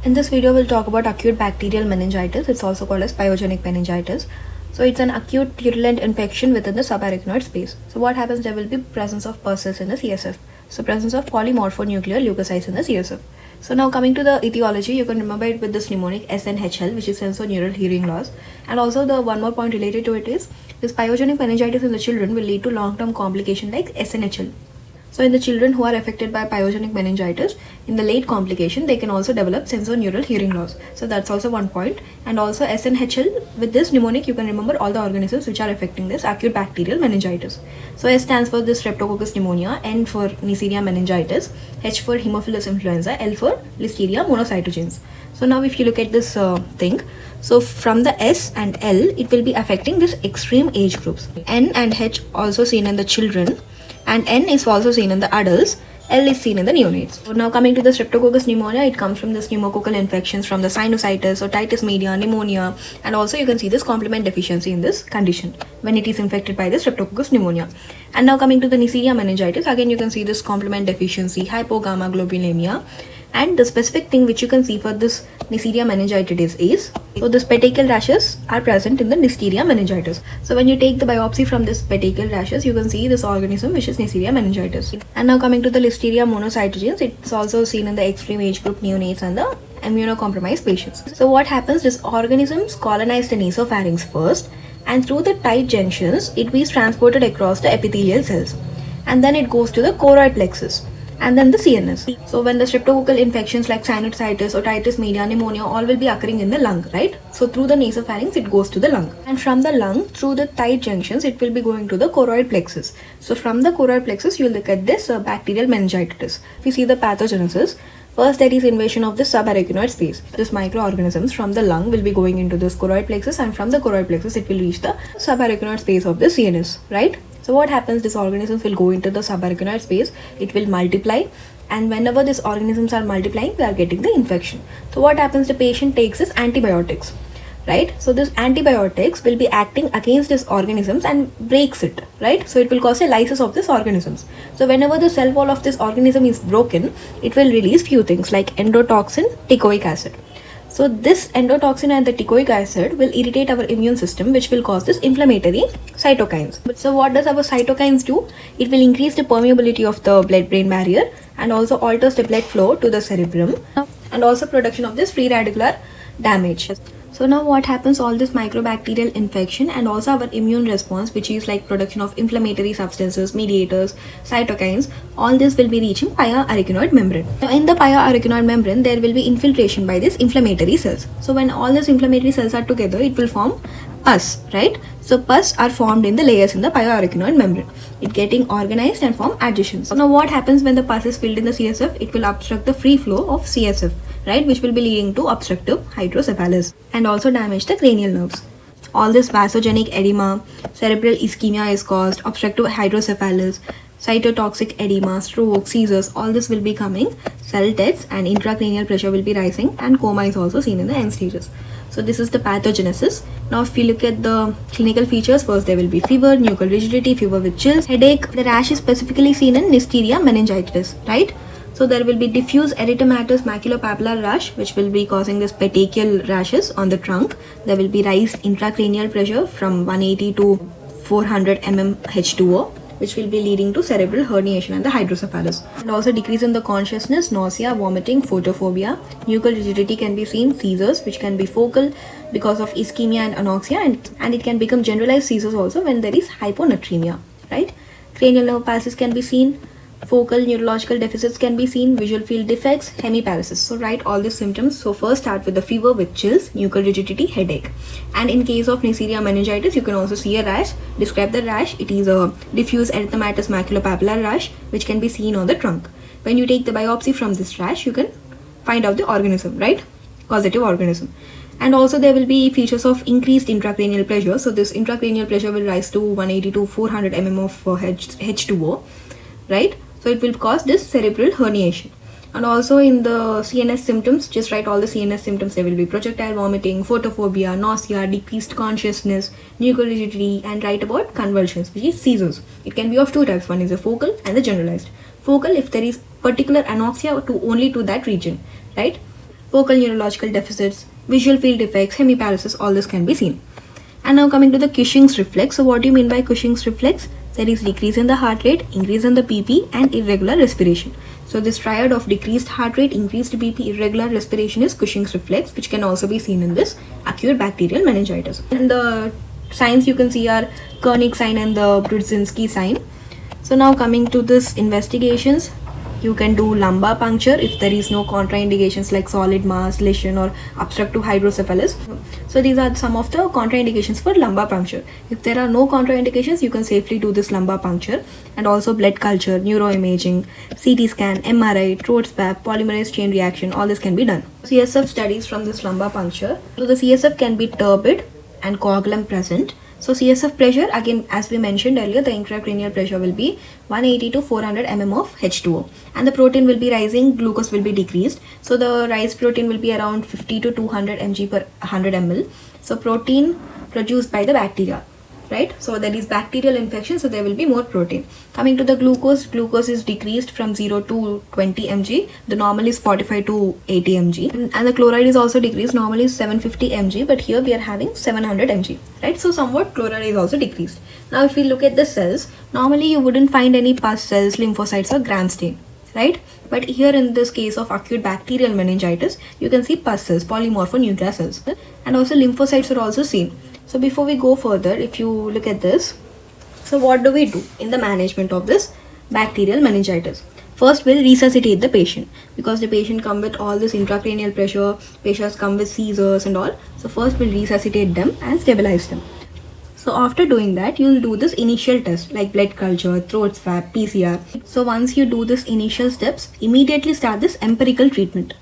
In this video, we'll talk about acute bacterial meningitis. It's also called as pyogenic meningitis. So it's an acute purulent infection within the subarachnoid space. So what happens, there will be presence of pus in the CSF. So presence of polymorphonuclear leukocytes in the CSF. So now coming to the etiology, you can remember it with this mnemonic SNHL, which is sensorineural hearing loss. And also the one more point related to it is, this pyogenic meningitis in the children will lead to long-term complication like SNHL. So in the children who are affected by pyogenic meningitis, in the late complication, they can also develop sensorineural hearing loss. So that's also one point. And also SNHL, with this mnemonic, you can remember all the organisms which are affecting this acute bacterial meningitis. So S stands for this Streptococcus pneumonia, N for Neisseria meningitis, H for Haemophilus influenza, L for Listeria monocytogenes. So now if you look at this thing, so from the S and L, it will be affecting this extreme age groups. N and H also seen in the children, and N is also seen in the adults, L is seen in the neonates. So now coming to the Streptococcus pneumonia, it comes from this pneumococcal infections from the sinusitis, otitis media, pneumonia, and also you can see this complement deficiency in this condition when it is infected by the Streptococcus pneumonia. And now coming to the Neisseria meningitis, again you can see this complement deficiency, hypogammaglobulinemia. And the specific thing which you can see for this Neisseria meningitis is, so this petechial rashes are present in the Neisseria meningitis. So when you take the biopsy from this petechial rashes, you can see this organism which is Neisseria meningitis. And now coming to the Listeria monocytogenes, it's also seen in the extreme age group neonates and the immunocompromised patients. So what happens, this organisms colonize the nasopharynx first, and through the tight junctions, it is transported across the epithelial cells. And then it goes to the choroid plexus, and then the CNS. So when the streptococcal infections like sinusitis, otitis media, pneumonia, all will be occurring in the lung, right? So through the nasopharynx, it goes to the lung. And from the lung, through the tight junctions, it will be going to the choroid plexus. So from the choroid plexus, you will look at this bacterial meningitis. If you see the pathogenesis, first there is invasion of the subarachnoid space. This microorganisms from the lung will be going into this choroid plexus, and from the choroid plexus, it will reach the subarachnoid space of the CNS, right? So what happens, these organisms will go into the subarachnoid space, it will multiply, and whenever these organisms are multiplying, they are getting the infection. So what happens, the patient takes this antibiotics, right? So this antibiotics will be acting against these organisms and breaks it, right? So it will cause a lysis of these organisms. So whenever the cell wall of this organism is broken, it will release few things like endotoxin, teichoic acid. So this endotoxin and the teichoic acid will irritate our immune system, which will cause this inflammatory cytokines. So what does our cytokines do? It will increase the permeability of the blood-brain barrier and also alters the blood flow to the cerebrum and also production of this free radical damage. So now what happens, all this microbacterial infection and also our immune response, which is like production of inflammatory substances, mediators, cytokines, all this will be reaching pyarachnoid membrane. So in the pyarachnoid membrane, there will be infiltration by these inflammatory cells. So when all these inflammatory cells are together, it will form pus, right? So pus are formed in the layers in the pyarachnoid membrane. It getting organized and form adhesions. So now what happens when the pus is filled in the CSF? It will obstruct the free flow of CSF, right, which will be leading to obstructive hydrocephalus and also damage the cranial nerves. All this vasogenic edema, cerebral ischemia is caused, obstructive hydrocephalus, cytotoxic edema, stroke, seizures, all this will be coming, cell deaths, and intracranial pressure will be rising, and coma is also seen in the end stages. So this is the pathogenesis. Now if you look at the clinical features, first there will be fever, nuchal rigidity, fever with chills, headache. The rash is specifically seen in Neisseria meningitis, right? So there will be diffuse erythematous maculopapular rash, which will be causing this petechial rashes on the trunk. There will be rise intracranial pressure from 180 to 400 mm H2O, which will be leading to cerebral herniation and the hydrocephalus. And also decrease in the consciousness, nausea, vomiting, photophobia. Nuchal rigidity can be seen, seizures, which can be focal because of ischemia and anoxia, and it can become generalized seizures also when there is hyponatremia, right? Cranial nerve palsies can be seen, focal neurological deficits can be seen, visual field defects, hemiparesis. So write all these symptoms. So first start with the fever with chills, nuchal rigidity, headache. And in case of Neisseria meningitis, you can also see a rash. Describe the rash. It is a diffuse erythematous maculopapular rash, which can be seen on the trunk. When you take the biopsy from this rash, you can find out the organism, right? Causative organism. And also there will be features of increased intracranial pressure. So this intracranial pressure will rise to 180 to 400 mm of H2O, right? So it will cause this cerebral herniation. And also in the CNS symptoms, just write all the CNS symptoms. There will be projectile vomiting, photophobia, nausea, decreased consciousness, nuchal rigidity, and write about convulsions, which is seizures. It can be of two types. One is a focal and the generalized. Focal if there is particular anoxia to only to that region, right? focal neurological deficits, visual field defects, hemiparalysis, all this can be seen. And now coming to the Cushing's reflex. So what do you mean by Cushing's reflex? There is decrease in the heart rate, increase in the BP, and irregular respiration. So this triad of decreased heart rate, increased BP, irregular respiration is Cushing's reflex, which can also be seen in this acute bacterial meningitis. And the signs you can see are Koenig sign and the Brudzinski sign. So now coming to this investigations, you can do lumbar puncture if there is no contraindications like solid mass, lesion, or obstructive hydrocephalus. So these are some of the contraindications for lumbar puncture. If there are no contraindications, you can safely do this lumbar puncture. And also blood culture, neuroimaging, CT scan, MRI, throat swab, polymerase chain reaction, all this can be done. CSF studies from this lumbar puncture. So the CSF can be turbid and coagulum present. So CSF pressure, again as we mentioned earlier, the intracranial pressure will be 180 to 400 mm of H2O, and the protein will be rising, glucose will be decreased. So the rise protein will be around 50 to 200 mg per 100 ml. So protein produced by the bacteria, right? So there is bacterial infection, so there will be more protein. Coming to the glucose, glucose is decreased from 0 to 20 mg. The normal is 45 to 80 mg, and the chloride is also decreased. Normal is 750 mg, but here we are having 700 mg, right? So somewhat chloride is also decreased. Now if we look at the cells, normally you wouldn't find any pus cells, lymphocytes, or gram stain, right? But here in this case of acute bacterial meningitis, you can see pus cells, polymorphonuclear cells, and also lymphocytes are also seen. So before we go further, if you look at this, so what do we do in the management of this bacterial meningitis? First, we'll resuscitate the patient, because the patient come with all this intracranial pressure, patients come with seizures and all. So first we'll resuscitate them and stabilize them. So after doing that, you'll do this initial test like blood culture, throat swab, PCR. So once you do this initial steps, immediately start this empirical treatment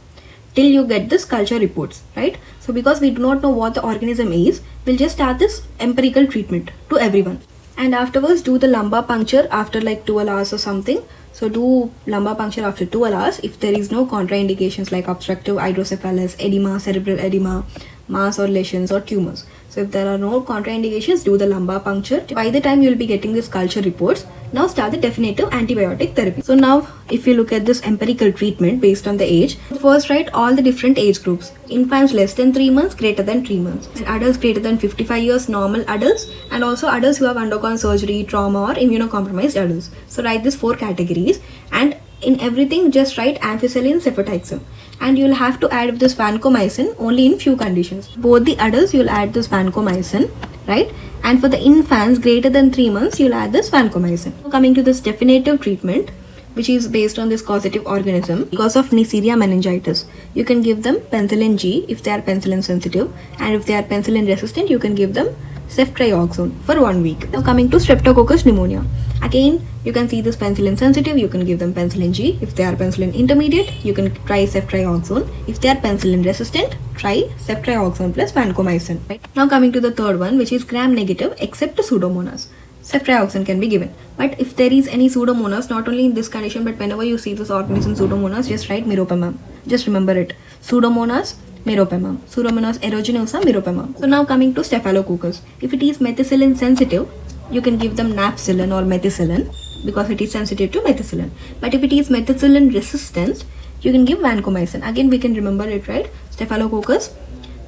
till you get this culture reports, right? So because we do not know what the organism is, we'll just start this empirical treatment to everyone. And afterwards do the lumbar puncture after like 12 hours or something. So do lumbar puncture after 12 hours if there is no contraindications like obstructive hydrocephalus, edema, cerebral edema, mass or lesions or tumors. So if there are no contraindications, do the lumbar puncture. By the time you will be getting this culture reports, now start the definitive antibiotic therapy. So now if you look at this empirical treatment based on the age, first write all the different age groups. Infants less than 3 months, greater than 3 months. And adults greater than 55 years, normal adults, and also adults who have undergone surgery, trauma, or immunocompromised adults. So write these 4 categories, and in everything just write ampicillin cefotaxime, and you'll have to add this vancomycin only in few conditions. Both the adults you'll add this vancomycin, right? And for the infants greater than 3 months you'll add this vancomycin. Coming to this definitive treatment, which is based on this causative organism, because of Neisseria meningitis, you can give them penicillin G if they are penicillin sensitive, and if they are penicillin resistant you can give them ceftriaxone for 1 week. Now coming to streptococcus pneumonia, again you can see this penicillin sensitive, you can give them penicillin G. If they are penicillin intermediate, you can try ceftriaxone. If they are penicillin resistant, try ceftriaxone plus vancomycin, right? Now coming to the third one, which is gram negative except pseudomonas, ceftriaxone can be given. But if there is any pseudomonas, not only in this condition but whenever you see this organism pseudomonas, just write meropenem. Just remember it, pseudomonas meropenem, pseudomonas aeruginosa meropenem. So now coming to staphylococcus, if it is methicillin sensitive, you can give them napcillin or methicillin because it is sensitive to methicillin. But if it is methicillin resistant, you can give vancomycin. Again we can remember it, right? Staphylococcus,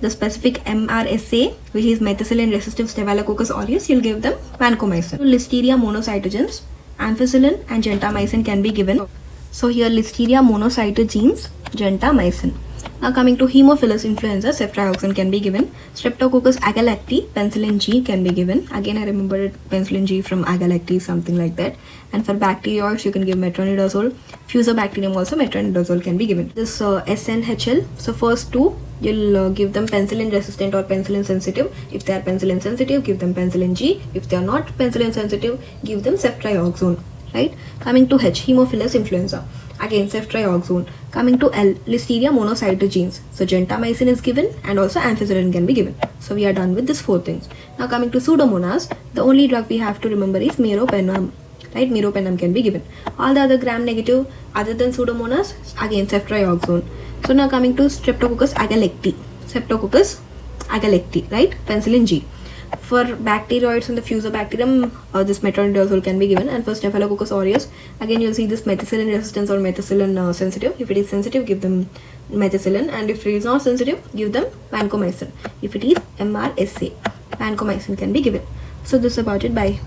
the specific MRSA, which is methicillin resistant Staphylococcus aureus, you'll give them vancomycin. Listeria monocytogenes, ampicillin and gentamicin can be given. So here Listeria monocytogenes, gentamicin. Now coming to Haemophilus influenza, ceftriaxone can be given. Streptococcus agalacti, penicillin G can be given. Again I remember it, penicillin G from agalacti, something like that. And for bacterioids you can give metronidazole. Fusobacterium also metronidazole can be given. This SNHL, so first two you'll give them penicillin resistant or penicillin sensitive. If they are penicillin sensitive, give them penicillin G. If they are not penicillin sensitive, give them ceftriaxone, right? Coming to H, Haemophilus influenza, again ceftriaxone. Coming to L, Listeria monocytogenes, so gentamicin is given and also ampicillin can be given. So we are done with these 4 things. Now coming to pseudomonas, the only drug we have to remember is meropenem, right? Meropenem can be given. All the other gram negative other than pseudomonas, again ceftriaxone. So now coming to Streptococcus agalacti, right? Penicillin G. For bacteroids and the fusobacterium, this metronidazole can be given. And for Staphylococcus aureus, again you'll see this methicillin resistance or methicillin sensitive. If it is sensitive, give them methicillin, and if it is not sensitive, give them vancomycin. If it is MRSA, vancomycin can be given. So this is about it. Bye.